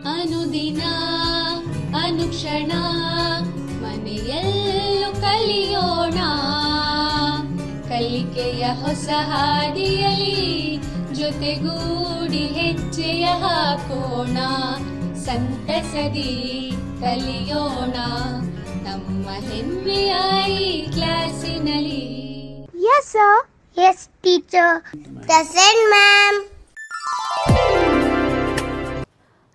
ಅನುದಿನ ಅನುಕ್ಷಣ ಮನೆಯಲ್ಲೂ ಕಲಿಯೋಣ, ಕಲಿಕೆಯ ಹೊಸ ಹಾದಿಯಲ್ಲಿ ಜೊತೆಗೂಡಿ ಹೆಜ್ಜೆಯ ಹಾಕೋಣ, ಸಂತಸದಿ ಕಲಿಯೋಣ ನಮ್ಮ ಹೆಮ್ಮೆಯ ಈ ಕ್ಲಾಸಿನಲ್ಲಿ. Yes sir. Yes teacher. Present ma'am.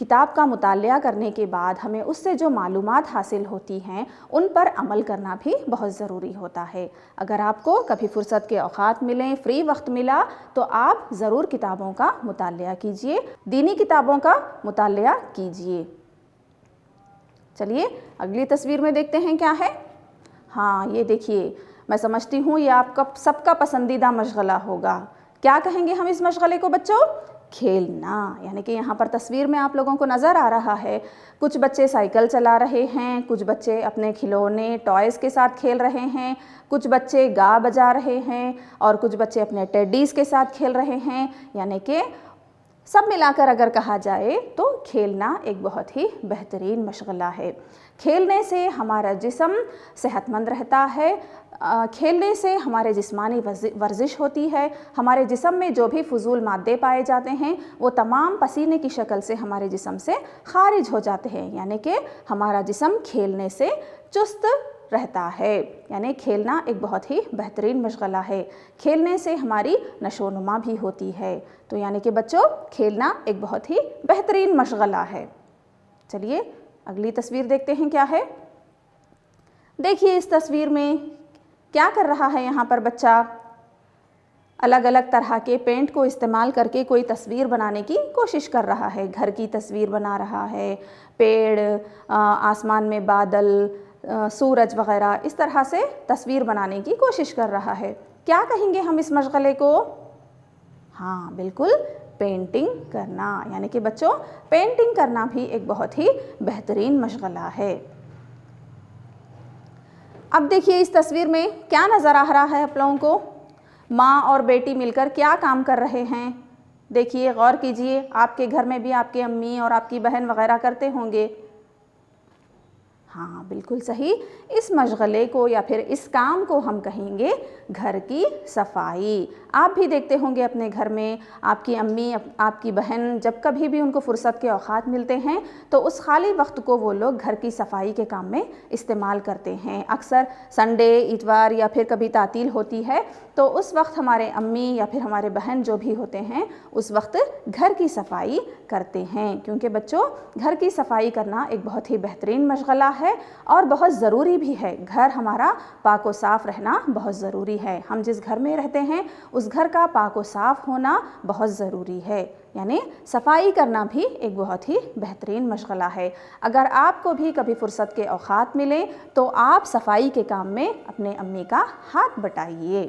کتاب کا مطالعہ کرنے کے بعد ہمیں اس سے جو معلومات حاصل ہوتی ہیں ان پر عمل کرنا بھی بہت ضروری ہوتا ہے۔ اگر آپ کو کبھی فرصت کے اوقات ملیں، فری وقت ملا، تو آپ ضرور کتابوں کا مطالعہ کیجئے، دینی کتابوں کا مطالعہ کیجئے۔ چلیے اگلی تصویر میں دیکھتے ہیں کیا ہے۔ ہاں یہ دیکھیے، میں سمجھتی ہوں یہ آپ کا سب کا پسندیدہ مشغلہ ہوگا۔ کیا کہیں گے ہم اس مشغلے کو بچوں؟ کھیلنا۔ یعنی کہ یہاں پر تصویر میں آپ لوگوں کو نظر آ رہا ہے کچھ بچے سائیکل چلا رہے ہیں، کچھ بچے اپنے کھلونے ٹوائز کے ساتھ کھیل رہے ہیں، کچھ بچے گا بجا رہے ہیں، اور کچھ بچے اپنے ٹیڈیز کے ساتھ کھیل رہے ہیں۔ یعنی کہ سب ملا کر اگر کہا جائے تو کھیلنا ایک بہت ہی بہترین مشغلہ ہے۔ کھیلنے سے ہمارا جسم صحت مند رہتا ہے، کھیلنے سے ہمارے جسمانی ورزش ہوتی ہے، ہمارے جسم میں جو بھی فضول مادے پائے جاتے ہیں وہ تمام پسینے کی شکل سے ہمارے جسم سے خارج ہو جاتے ہیں۔ یعنی کہ ہمارا جسم کھیلنے سے چست رہتا ہے۔ یعنی کھیلنا ایک بہت ہی بہترین مشغلہ ہے۔ کھیلنے سے ہماری نشو و نما بھی ہوتی ہے۔ تو یعنی کہ بچوں کھیلنا ایک بہت ہی بہترین مشغلہ ہے۔ چلیے اگلی تصویر دیکھتے ہیں کیا ہے۔ دیکھیے اس تصویر میں کیا کر رہا ہے یہاں پر بچہ؟ الگ الگ طرح کے پینٹ کو استعمال کر کے کوئی تصویر بنانے کی کوشش کر رہا ہے۔ گھر کی تصویر بنا رہا ہے، پیڑ، آسمان میں بادل، سورج وغیرہ، اس طرح سے تصویر بنانے کی کوشش کر رہا ہے۔ کیا کہیں گے ہم اس مشغلے کو؟ ہاں بالکل، پینٹنگ کرنا۔ یعنی کہ بچوں پینٹنگ کرنا بھی ایک بہت ہی بہترین مشغلہ ہے۔ اب دیکھیے اس تصویر میں کیا نظر آ رہا ہے آپ لوگوں کو؟ ماں اور بیٹی مل کر کیا کام کر رہے ہیں؟ دیکھیے غور کیجئے، آپ کے گھر میں بھی آپ کے امی اور آپ کی بہن وغیرہ کرتے ہوں گے۔ ہاں بالکل صحیح، اس مشغلے کو یا پھر اس کام کو ہم کہیں گے گھر کی صفائی۔ آپ بھی دیکھتے ہوں گے اپنے گھر میں آپ کی امی، آپ کی بہن جب کبھی بھی ان کو فرصت کے اوقات ملتے ہیں تو اس خالی وقت کو وہ لوگ گھر کی صفائی کے کام میں استعمال کرتے ہیں۔ اکثر سنڈے، اتوار یا پھر کبھی تعطیل ہوتی ہے تو اس وقت ہمارے امی یا پھر ہمارے بہن جو بھی ہوتے ہیں اس وقت گھر کی صفائی کرتے ہیں، کیونکہ بچوں گھر کی صفائی کرنا ایک بہت ہی بہترین مشغلہ ہے اور بہت ضروری بھی ہے۔ گھر ہمارا پاک و صاف رہنا بہت ضروری ہے۔ ہم جس گھر میں رہتے ہیں اس گھر کا پاک و صاف ہونا بہت ضروری ہے۔ یعنی صفائی کرنا بھی ایک بہت ہی بہترین مشغلہ ہے۔ اگر آپ کو بھی کبھی فرصت کے اوقات ملیں تو آپ صفائی کے کام میں اپنے امی کا ہاتھ بٹائیے۔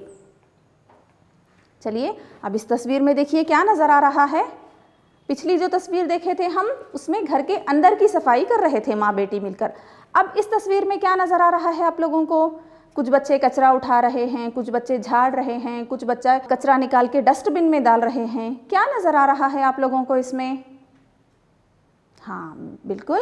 چلیے اب اس تصویر میں دیکھیے کیا نظر آ رہا ہے۔ پچھلی جو تصویر دیکھے تھے ہم اس میں گھر کے اندر کی صفائی کر رہے تھے ماں بیٹی مل کر۔ اب اس تصویر میں کیا نظر آ رہا ہے آپ لوگوں کو؟ کچھ بچے کچرا اٹھا رہے ہیں، کچھ بچے جھاڑ رہے ہیں، کچھ بچہ کچرا نکال کے ڈسٹ بن میں ڈال رہے ہیں۔ کیا نظر آ رہا ہے آپ لوگوں کو اس میں؟ ہاں بالکل،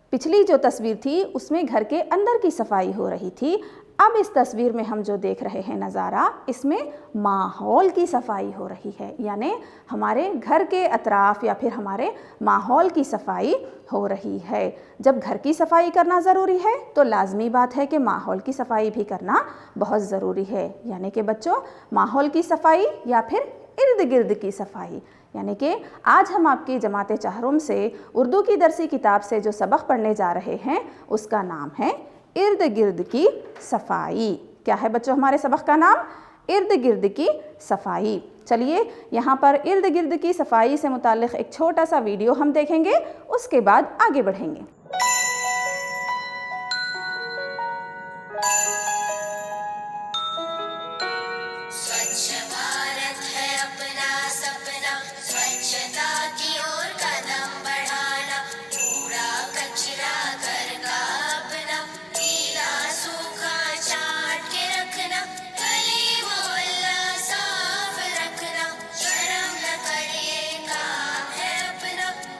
پچھلی جو تصویر تھی اس میں گھر کے اندر کی صفائی ہو رہی تھی۔ اب اس تصویر میں ہم جو دیکھ رہے ہیں نظارہ، اس میں ماحول کی صفائی ہو رہی ہے۔ یعنی ہمارے گھر کے اطراف یا پھر ہمارے ماحول کی صفائی ہو رہی ہے۔ جب گھر کی صفائی کرنا ضروری ہے تو لازمی بات ہے کہ ماحول کی صفائی بھی کرنا بہت ضروری ہے۔ یعنی کہ بچوں ماحول کی صفائی یا پھر ارد گرد کی صفائی، یعنی کہ آج ہم آپ کی جماعت چہارم سے اردو کی درسی کتاب سے جو سبق پڑھنے جا رہے ہیں اس کا نام ہے ارد گرد کی صفائی۔ کیا ہے بچوں ہمارے سبق کا نام؟ ارد گرد کی صفائی۔ چلیے یہاں پر ارد گرد کی صفائی سے متعلق ایک چھوٹا سا ویڈیو ہم دیکھیں گے، اس کے بعد آگے بڑھیں گے۔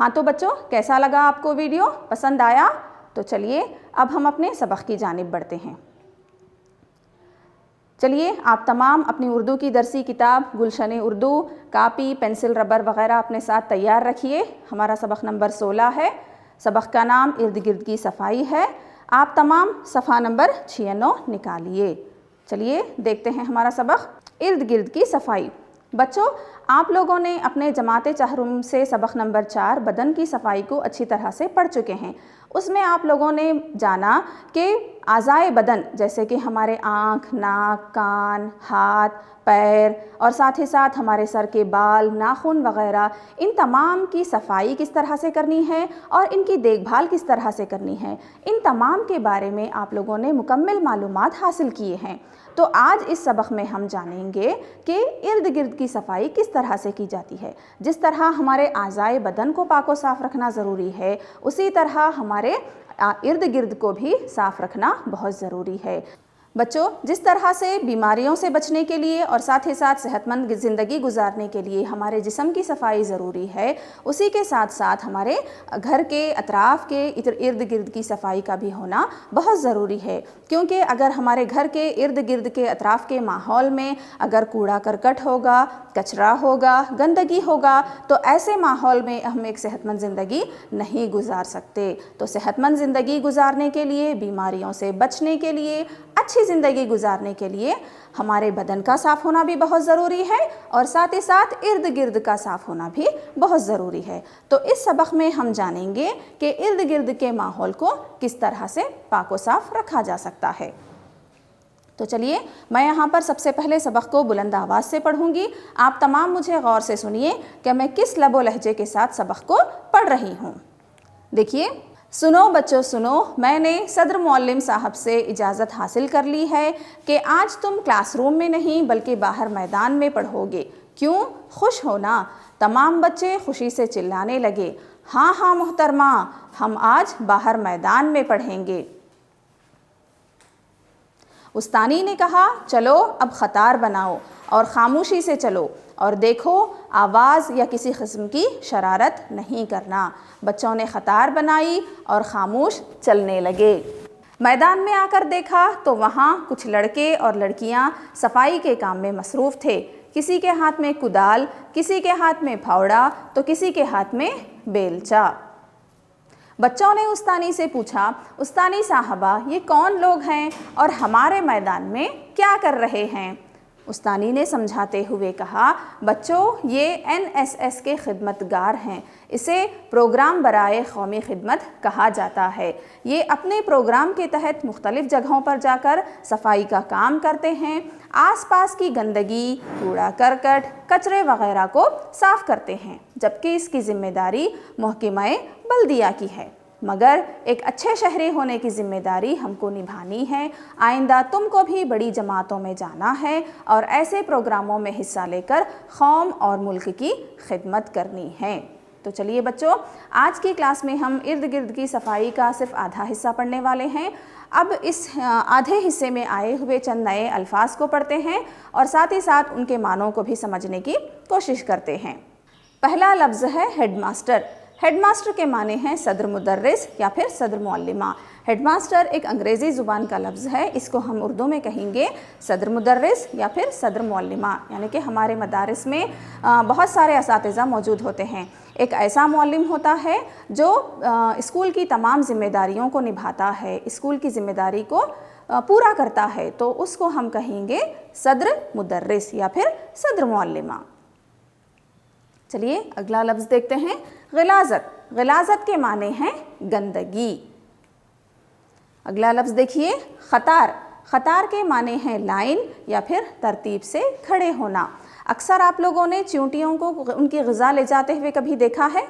ہاں تو بچوں کیسا لگا آپ کو ویڈیو؟ پسند آیا؟ تو چلیے اب ہم اپنے سبق کی جانب بڑھتے ہیں۔ چلیے آپ تمام اپنی اردو کی درسی کتاب گلشن اردو، کاپی، پینسل، ربر وغیرہ اپنے ساتھ تیار رکھیے۔ ہمارا سبق نمبر 16 ہے۔ سبق کا نام ارد گرد کی صفائی ہے۔ آپ تمام صفحہ نمبر 96 نکالیے۔ چلیے دیکھتے ہیں ہمارا سبق ارد گرد کی صفائی۔ بچوں آپ لوگوں نے اپنے جماعت چہرم سے سبق نمبر 4 بدن کی صفائی کو اچھی طرح سے پڑھ چکے ہیں۔ اس میں آپ لوگوں نے جانا کہ اعضائے بدن جیسے کہ ہمارے آنکھ، ناک، کان، ہاتھ، پیر اور ساتھ ہی ساتھ ہمارے سر کے بال، ناخن وغیرہ، ان تمام کی صفائی کس طرح سے کرنی ہے اور ان کی دیکھ بھال کس طرح سے کرنی ہے، ان تمام کے بارے میں آپ لوگوں نے مکمل معلومات حاصل کیے ہیں۔ تو آج اس سبق میں ہم جانیں گے کہ ارد گرد کی صفائی کس طرح سے کی جاتی ہے۔ جس طرح ہمارے اعضائے بدن کو پاک و صاف رکھنا ضروری ہے، اسی طرح ہمارے ارد گرد کو بھی صاف رکھنا بہت ضروری ہے۔ بچوں جس طرح سے بیماریوں سے بچنے کے لیے اور ساتھ ہی ساتھ صحت مند زندگی گزارنے کے لیے ہمارے جسم کی صفائی ضروری ہے، اسی کے ساتھ ساتھ ہمارے گھر کے اطراف کے ارد گرد کی صفائی کا بھی ہونا بہت ضروری ہے، کیونکہ اگر ہمارے گھر کے ارد گرد کے اطراف کے ماحول میں اگر کوڑا کرکٹ ہوگا، کچرا ہوگا، گندگی ہوگا، تو ایسے ماحول میں ہم ایک صحت مند زندگی نہیں گزار سکتے۔ تو صحت مند زندگی گزارنے کے لیے، بیماریوں سے بچنے کے لیے، اچھی زندگی گزارنے کے لیے ہمارے بدن کا صاف ہونا بھی بہت ضروری ہے اور ساتھ ہی ساتھ ارد گرد کا صاف ہونا بھی بہت ضروری ہے۔ تو اس سبق میں ہم جانیں گے کہ ارد گرد کے ماحول کو کس طرح سے پاک و صاف رکھا جا سکتا ہے۔ تو چلیے میں یہاں پر سب سے پہلے سبق کو بلند آواز سے پڑھوں گی۔ آپ تمام مجھے غور سے سنیے کہ میں کس لب و لہجے کے ساتھ سبق کو پڑھ رہی ہوں۔ دیکھیے، سنو بچوں سنو، میں نے صدر معلم صاحب سے اجازت حاصل کر لی ہے کہ آج تم کلاس روم میں نہیں بلکہ باہر میدان میں پڑھو گے۔ کیوں؟ خوش ہونا؟ تمام بچے خوشی سے چلانے لگے۔ ہاں ہاں محترمہ، ہم آج باہر میدان میں پڑھیں گے۔ استانی نے کہا چلو اب قطار بناؤ اور خاموشی سے چلو اور دیکھو آواز یا کسی قسم کی شرارت نہیں کرنا۔ بچوں نے قطار بنائی اور خاموش چلنے لگے۔ میدان میں آ کر دیکھا تو وہاں کچھ لڑکے اور لڑکیاں صفائی کے کام میں مصروف تھے۔ کسی کے ہاتھ میں کدال، کسی کے ہاتھ میں پھاوڑا تو کسی کے ہاتھ میں بیلچا۔ بچوں نے استانی سے پوچھا، استانی صاحبہ یہ کون لوگ ہیں اور ہمارے میدان میں کیا کر رہے ہیں؟ استانی نے سمجھاتے ہوئے کہا، بچوں یہ NSS کے خدمتگار ہیں۔ اسے پروگرام برائے قومی خدمت کہا جاتا ہے۔ یہ اپنے پروگرام کے تحت مختلف جگہوں پر جا کر صفائی کا کام کرتے ہیں، آس پاس کی گندگی، کوڑا کرکٹ، کچرے وغیرہ کو صاف کرتے ہیں، جبکہ اس کی ذمہ داری محکمہ بلدیہ کی ہے۔ مگر ایک اچھے شہری ہونے کی ذمہ داری ہم کو نبھانی ہے۔ آئندہ تم کو بھی بڑی جماعتوں میں جانا ہے اور ایسے پروگراموں میں حصہ لے کر قوم اور ملک کی خدمت کرنی ہے۔ تو چلیے بچوں، آج کی کلاس میں ہم ارد گرد کی صفائی کا صرف آدھا حصہ پڑھنے والے ہیں۔ اب اس آدھے حصے میں آئے ہوئے چند نئے الفاظ کو پڑھتے ہیں اور ساتھ ہی ساتھ ان کے معنوں کو بھی سمجھنے کی کوشش کرتے ہیں۔ پہلا لفظ ہے ہیڈ ماسٹر۔ ہیڈ ماسٹر کے معنی ہیں صدر مدرس یا پھر صدر معلمہ۔ ہیڈ ماسٹر ایک انگریزی زبان کا لفظ ہے، اس کو ہم اردو میں کہیں گے صدر مدرس یا پھر صدر معلمہ، یعنی کہ ہمارے مدارس میں بہت سارے اساتذہ موجود ہوتے ہیں۔ ایک ایسا معلم ہوتا ہے جو اسکول کی تمام ذمہ داریوں کو نبھاتا ہے، اسکول کی ذمہ داری کو پورا کرتا ہے، تو اس کو ہم کہیں گے صدر مدرس یا پھر صدر معلمہ۔ چلیے اگلا لفظ دیکھتے ہیں، غلاظت۔ غلاظت کے معنی ہیں گندگی۔ اگلا لفظ دیکھیے، قطار۔ قطار کے معنی ہیں لائن یا پھر ترتیب سے کھڑے ہونا۔ اکثر آپ لوگوں نے چیونٹیوں کو ان کی غذا لے جاتے ہوئے کبھی دیکھا ہے؟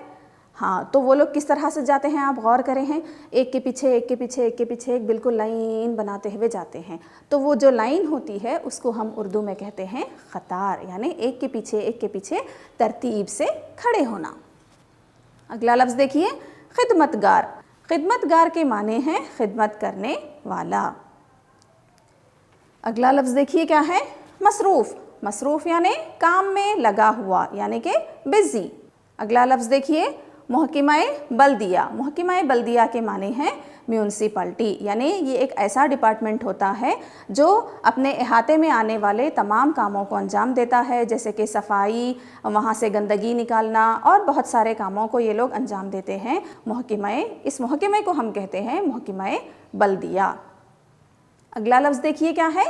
ہاں، تو وہ لوگ کس طرح سے جاتے ہیں آپ غور کریں ہیں، ایک کے پیچھے ایک کے پیچھے ایک کے پیچھے ایک بالکل لائن بناتے ہوئے جاتے ہیں۔ تو وہ جو لائن ہوتی ہے اس کو ہم اردو میں کہتے ہیں قطار، یعنی ایک کے پیچھے ترتیب سے کھڑے ہونا۔ اگلا لفظ دیکھیے، خدمتگار۔ خدمتگار کے معنی ہیں خدمت کرنے والا۔ اگلا لفظ دیکھیے کیا ہے، مصروف۔ مصروف یعنی کام میں لگا ہوا، یعنی کہ بزی۔ اگلا لفظ دیکھیے، محکمہ بلدیہ. محکمہ بلدیہ کے معنی ہیں میونسپلٹی، یعنی یہ ایک ایسا ڈپارٹمنٹ ہوتا ہے جو اپنے احاطے میں آنے والے تمام کاموں کو انجام دیتا ہے، جیسے کہ صفائی، وہاں سے گندگی نکالنا اور بہت سارے کاموں کو یہ لوگ انجام دیتے ہیں. اس محکمے کو ہم کہتے ہیں محکمہ بلدیہ. اگلا لفظ دیکھیے کیا ہے،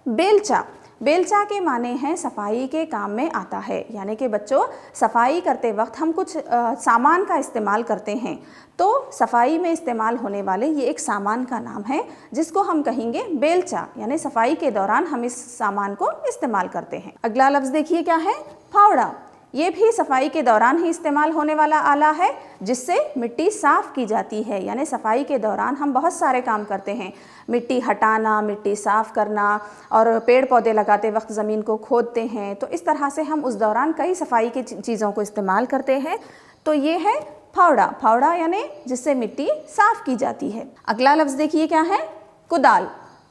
بیلچہ. بیلچہ کے معنی ہیں صفائی کے کام میں آتا ہے، یعنی کہ بچوں صفائی کرتے وقت ہم کچھ سامان کا استعمال کرتے ہیں، تو صفائی میں استعمال ہونے والے یہ ایک سامان کا نام ہے جس کو ہم کہیں گے بیلچہ، یعنی صفائی کے دوران ہم اس سامان کو استعمال کرتے ہیں. اگلا لفظ دیکھیے کیا ہے، پھاوڑا. یہ بھی صفائی کے دوران ہی استعمال ہونے والا آلہ ہے جس سے مٹی صاف کی جاتی ہے، یعنی صفائی کے دوران ہم بہت سارے کام کرتے ہیں، مٹی ہٹانا، مٹی صاف کرنا، اور پیڑ پودے لگاتے وقت زمین کو کھودتے ہیں، تو اس طرح سے ہم اس دوران کئی صفائی کی چیزوں کو استعمال کرتے ہیں. تو یہ ہے پھاوڑا. پھاوڑا یعنی جس سے مٹی صاف کی جاتی ہے. اگلا لفظ دیکھیے کیا ہے، کدال.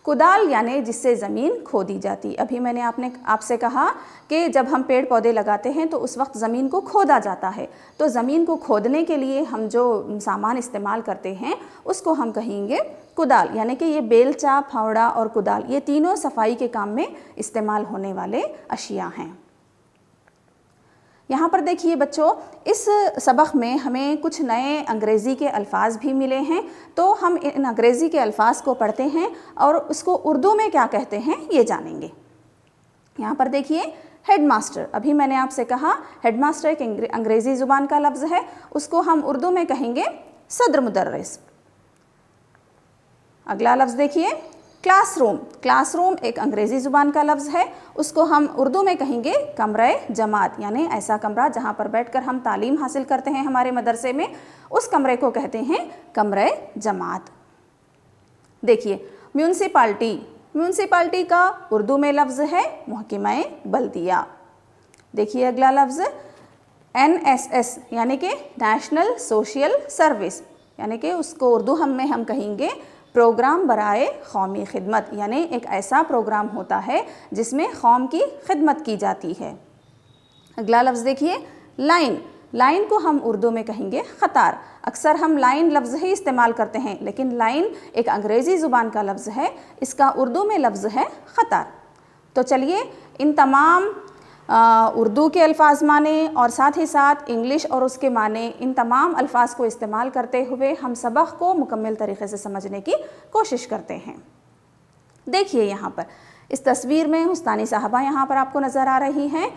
کدال یعنی جس سے زمین کھودی جاتی. ابھی میں نے آپ سے کہا کہ جب ہم پیڑ پودے لگاتے ہیں تو اس وقت زمین کو کھودا جاتا ہے، تو زمین کو کھودنے کے لیے ہم جو سامان استعمال کرتے ہیں اس کو ہم کہیں گے کدال. یعنی کہ یہ بیلچہ، پھاوڑا اور کدال یہ تینوں صفائی کے کام میں استعمال ہونے والے اشیاء ہیں. یہاں پر دیکھیے بچوں، اس سبق میں ہمیں کچھ نئے انگریزی کے الفاظ بھی ملے ہیں، تو ہم ان انگریزی کے الفاظ کو پڑھتے ہیں اور اس کو اردو میں کیا کہتے ہیں یہ جانیں گے. یہاں پر دیکھیے ہیڈ ماسٹر. ابھی میں نے آپ سے کہا ہیڈ ماسٹر ایک انگریزی زبان کا لفظ ہے، اس کو ہم اردو میں کہیں گے صدر مدرس. اگلا لفظ دیکھیے کلاس روم. کلاس روم ایک انگریزی زبان کا لفظ ہے، اس کو ہم اردو میں کہیں گے کمرہ جماعت، یعنی ایسا کمرہ جہاں پر بیٹھ کر ہم تعلیم حاصل کرتے ہیں ہمارے مدرسے میں، اس کمرے کو کہتے ہیں کمرہ جماعت. دیکھیے میونسپلٹی. میونسپلٹی کا اردو میں لفظ ہے محکمہ بلدیہ. دیکھیے اگلا لفظ NSS یعنی کہ نیشنل سوشل سروس، یعنی کہ اس کو اردو میں ہم کہیں گے پروگرام برائے قومی خدمت، یعنی ایک ایسا پروگرام ہوتا ہے جس میں قوم کی خدمت کی جاتی ہے. اگلا لفظ دیکھیے لائن. لائن کو ہم اردو میں کہیں گے قطار. اکثر ہم لائن لفظ ہی استعمال کرتے ہیں، لیکن لائن ایک انگریزی زبان کا لفظ ہے، اس کا اردو میں لفظ ہے قطار. تو چلیے ان تمام اردو کے الفاظ معنی اور ساتھ ہی ساتھ انگلش اور اس کے معنی، ان تمام الفاظ کو استعمال کرتے ہوئے ہم سبق کو مکمل طریقے سے سمجھنے کی کوشش کرتے ہیں. دیکھیے یہاں پر اس تصویر میں استانی صاحبہ یہاں پر آپ کو نظر آ رہی ہیں.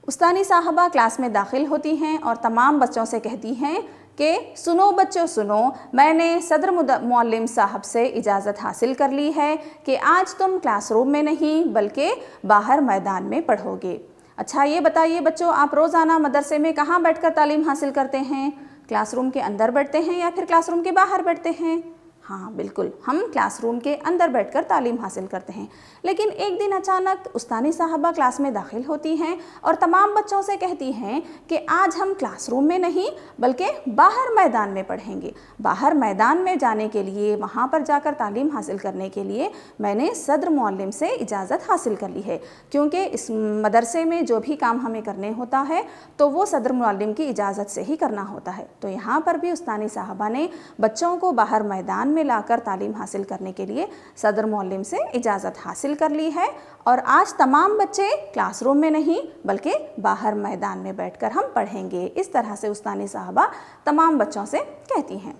استانی صاحبہ کلاس میں داخل ہوتی ہیں اور تمام بچوں سے کہتی ہیں کہ سنو بچوں سنو، میں نے صدر معلم صاحب سے اجازت حاصل کر لی ہے کہ آج تم کلاس روم میں نہیں بلکہ باہر میدان میں پڑھو گے. اچھا یہ بتائیے بچوں، آپ روزانہ مدرسے میں کہاں بیٹھ کر تعلیم حاصل کرتے ہیں؟ کلاس روم کے اندر بیٹھتے ہیں یا پھر کلاس روم کے باہر بیٹھتے ہیں؟ ہاں بالکل، ہم کلاس روم کے اندر بیٹھ کر تعلیم حاصل کرتے ہیں. لیکن ایک دن اچانک استانی صاحبہ کلاس میں داخل ہوتی ہیں اور تمام بچوں سے کہتی ہیں کہ آج ہم کلاس روم میں نہیں بلکہ باہر میدان میں پڑھیں گے. باہر میدان میں جانے کے لیے، وہاں پر جا کر تعلیم حاصل کرنے کے لیے میں نے صدر معلم سے اجازت حاصل کر لی ہے، کیونکہ اس مدرسے میں جو بھی کام ہمیں کرنے ہوتا ہے تو وہ صدر معلم کی اجازت سے ہی کرنا ہوتا ہے. تو یہاں پر بھی استانی صاحبہ نے بچوں کو باہر میدان میں لا کر تعلیم حاصل کرنے کے لیے صدر معلم سے اجازت حاصل کر لی ہے، اور آج تمام بچے کلاس روم میں نہیں بلکہ باہر میدان میں بیٹھ کر ہم پڑھیں گے. اس طرح سے استانی صاحبہ تمام بچوں سے کہتی ہیں.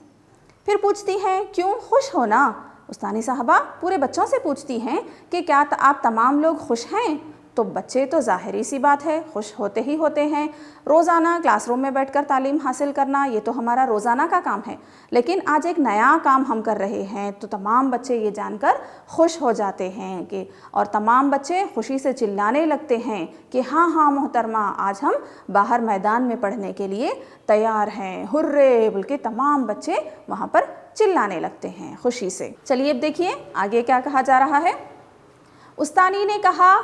پھر پوچھتی ہیں کیوں خوش ہونا؟ استانی صاحبہ پورے بچوں سے پوچھتی ہیں کہ کیا آپ تمام لوگ خوش ہیں؟ تو بچے تو ظاہری سی بات ہے خوش ہوتے ہی ہوتے ہیں. روزانہ کلاس روم میں بیٹھ کر تعلیم حاصل کرنا یہ تو ہمارا روزانہ کا کام ہے، لیکن آج ایک نیا کام ہم کر رہے ہیں تو تمام بچے یہ جان کر خوش ہو جاتے ہیں کہ، اور تمام بچے خوشی سے چلانے لگتے ہیں کہ ہاں ہاں محترمہ، آج ہم باہر میدان میں پڑھنے کے لیے تیار ہیں. ہرے، بلکہ تمام بچے وہاں پر چلانے لگتے ہیں خوشی سے. چلیے اب دیکھیے آگے کیا کہا جا رہا ہے. استانی نے کہا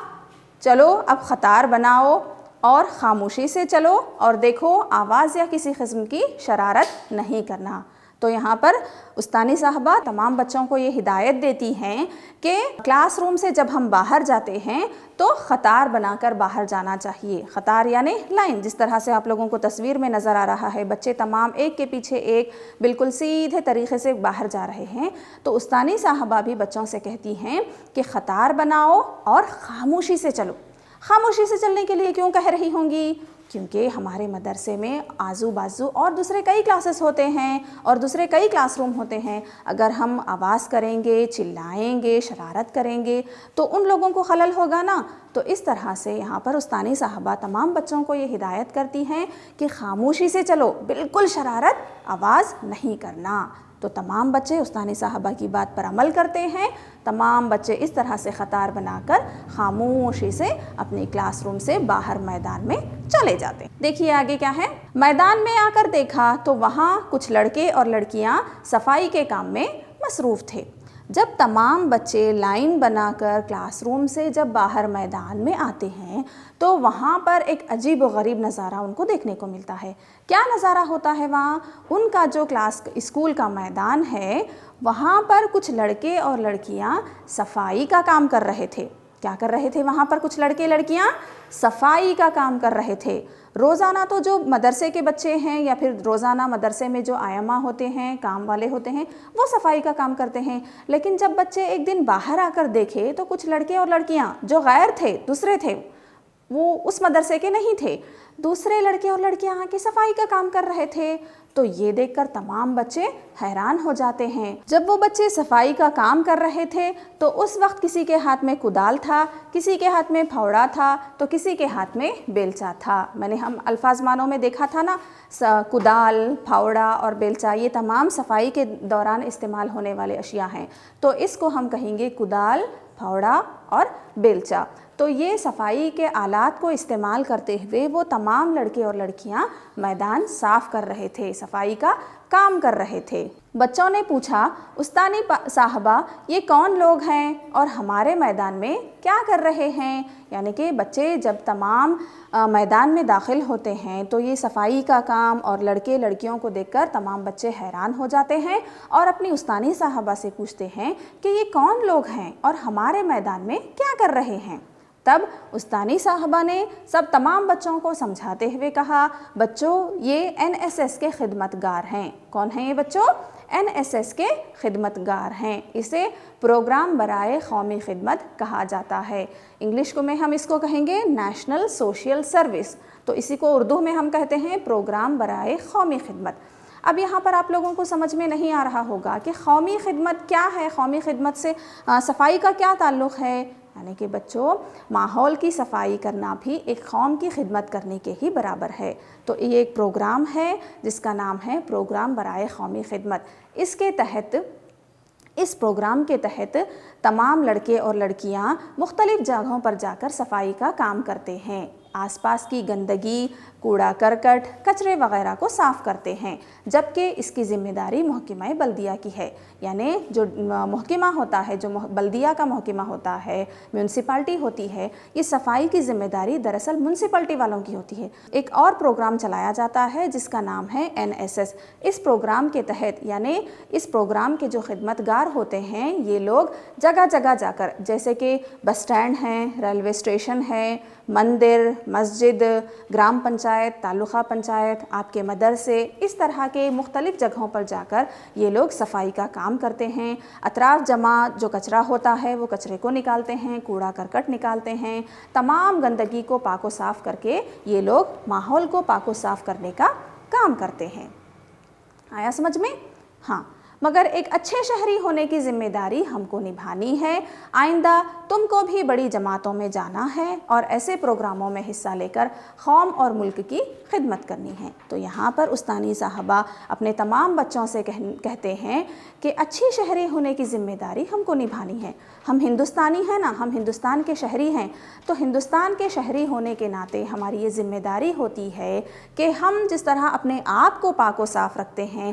چلو اب قطار بناؤ اور خاموشی سے چلو اور دیکھو آواز یا کسی قسم کی شرارت نہیں کرنا. تو یہاں پر استانی صاحبہ تمام بچوں کو یہ ہدایت دیتی ہیں کہ کلاس روم سے جب ہم باہر جاتے ہیں تو قطار بنا کر باہر جانا چاہیے. قطار یعنی لائن، جس طرح سے آپ لوگوں کو تصویر میں نظر آ رہا ہے، بچے تمام ایک کے پیچھے ایک بالکل سیدھے طریقے سے باہر جا رہے ہیں. تو استانی صاحبہ بھی بچوں سے کہتی ہیں کہ قطار بناؤ اور خاموشی سے چلو. خاموشی سے چلنے کے لیے کیوں کہہ رہی ہوں گی؟ کیونکہ ہمارے مدرسے میں آزو بازو اور دوسرے کئی کلاسز ہوتے ہیں اور دوسرے کئی کلاس روم ہوتے ہیں. اگر ہم آواز کریں گے، چلائیں گے، شرارت کریں گے تو ان لوگوں کو خلل ہوگا نا. تو اس طرح سے یہاں پر استانی صاحبہ تمام بچوں کو یہ ہدایت کرتی ہیں کہ خاموشی سے چلو، بالکل شرارت، آواز نہیں کرنا. تو تمام بچے استانی صاحبہ کی بات پر عمل کرتے ہیں. تمام بچے اس طرح سے قطار بنا کر خاموشی سے اپنی کلاس روم سے باہر میدان میں چلے جاتے ہیں. دیکھیے آگے کیا ہے. میدان میں آ کر دیکھا تو وہاں کچھ لڑکے اور لڑکیاں صفائی کے کام میں مصروف تھے. جب تمام بچے لائن بنا کر کلاس روم سے جب باہر میدان میں آتے ہیں تو وہاں پر ایک عجیب و غریب نظارہ ان کو دیکھنے کو ملتا ہے. کیا نظارہ ہوتا ہے وہاں؟ ان کا جو اسکول کا میدان ہے وہاں پر کچھ لڑکے اور لڑکیاں صفائی کا کام کر رہے تھے. کیا کر رہے تھے وہاں پر کچھ لڑکے لڑکیاں؟ صفائی کا کام کر رہے تھے. روزانہ تو جو مدرسے کے بچے ہیں یا پھر روزانہ مدرسے میں جو آئمہ ہوتے ہیں، کام والے ہوتے ہیں، وہ صفائی کا کام کرتے ہیں. لیکن جب بچے ایک دن باہر آ کر دیکھے تو کچھ لڑکے اور لڑکیاں جو غیر تھے، دوسرے تھے، وہ اس مدرسے کے نہیں تھے، دوسرے لڑکے اور لڑکیاں آ کے صفائی کا کام کر رہے تھے. تو یہ دیکھ کر تمام بچے حیران ہو جاتے ہیں. جب وہ بچے صفائی کا کام کر رہے تھے تو اس وقت کسی کے ہاتھ میں کدال تھا، کسی کے ہاتھ میں پھاوڑا تھا، تو کسی کے ہاتھ میں بیلچا تھا. میں نے ہم الفاظ معنوں میں دیکھا تھا نا، کدال، پھاوڑا اور بیلچا یہ تمام صفائی کے دوران استعمال ہونے والے اشیاء ہیں. تو اس کو ہم کہیں گے کدال، پھاوڑا اور بیلچا. تو یہ صفائی کے آلات کو استعمال کرتے ہوئے وہ تمام لڑکے اور لڑکیاں میدان صاف کر رہے تھے، صفائی کا کام کر رہے تھے. بچوں نے پوچھا استانی صاحبہ یہ کون لوگ ہیں اور ہمارے میدان میں کیا کر رہے ہیں؟ یعنی کہ بچے جب تمام میدان میں داخل ہوتے ہیں تو یہ صفائی کا کام اور لڑکے لڑکیوں کو دیکھ کر تمام بچے حیران ہو جاتے ہیں اور اپنی استانی صاحبہ سے پوچھتے ہیں کہ یہ کون لوگ ہیں اور ہمارے میدان میں کیا کر رہے ہیں؟ تب استانی صاحبہ نے تمام بچوں کو سمجھاتے ہوئے کہا، بچوں یہ NSS کے خدمتگار ہیں. کون ہیں یہ بچوں؟ NSS کے خدمتگار ہیں. اسے پروگرام برائے قومی خدمت کہا جاتا ہے. انگلش میں ہم اس کو کہیں گے نیشنل سوشل سروس. تو اسی کو اردو میں ہم کہتے ہیں پروگرام برائے قومی خدمت. اب یہاں پر آپ لوگوں کو سمجھ میں نہیں آ رہا ہوگا کہ قومی خدمت کیا ہے، قومی خدمت سے صفائی کا کیا تعلق ہے. یعنی کہ بچوں ماحول کی صفائی کرنا بھی ایک قوم کی خدمت کرنے کے ہی برابر ہے. تو یہ ایک پروگرام ہے جس کا نام ہے پروگرام برائے قومی خدمت. اس پروگرام کے تحت تمام لڑکے اور لڑکیاں مختلف جگہوں پر جا کر صفائی کا کام کرتے ہیں. آس پاس کی گندگی، کوڑا کرکٹ، کچرے وغیرہ کو صاف کرتے ہیں، جبکہ اس کی ذمہ داری محکمہ بلدیہ کی ہے. یعنی جو محکمہ ہوتا ہے، جو بلدیہ کا محکمہ ہوتا ہے، میونسپلٹی ہوتی ہے، یہ صفائی کی ذمہ داری دراصل میونسپلٹی والوں کی ہوتی ہے. ایک اور پروگرام چلایا جاتا ہے جس کا نام ہے NSS. اس پروگرام کے تحت یعنی اس پروگرام کے جو خدمتگار ہوتے ہیں یہ لوگ جگہ جگہ جا کر، جیسے کہ بس اسٹینڈ ہیں، ریلوے اسٹیشن ہے، مندر، مسجد، گرام پنچایت، تعلقہ پنچایت، آپ کے مدرسے، اس طرح کے مختلف جگہوں پر جا کر یہ لوگ صفائی کا کام کرتے ہیں. اطراف جمع جو کچرا ہوتا ہے وہ کچرے کو نکالتے ہیں، کوڑا کرکٹ نکالتے ہیں. تمام گندگی کو پاک و صاف کر کے یہ لوگ ماحول کو پاک و صاف کرنے کا کام کرتے ہیں. آیا سمجھ میں؟ ہاں. مگر ایک اچھے شہری ہونے کی ذمہ داری ہم کو نبھانی ہے. آئندہ تم کو بھی بڑی جماعتوں میں جانا ہے اور ایسے پروگراموں میں حصہ لے کر قوم اور ملک کی خدمت کرنی ہے. تو یہاں پر استانی صاحبہ اپنے تمام بچوں سے کہتے ہیں کہ اچھی شہری ہونے کی ذمہ داری ہم کو نبھانی ہے. ہم ہندوستانی ہیں نا، ہم ہندوستان کے شہری ہیں. تو ہندوستان کے شہری ہونے کے ناطے ہماری یہ ذمہ داری ہوتی ہے کہ ہم جس طرح اپنے آپ کو پاک و صاف رکھتے ہیں،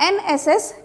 NSS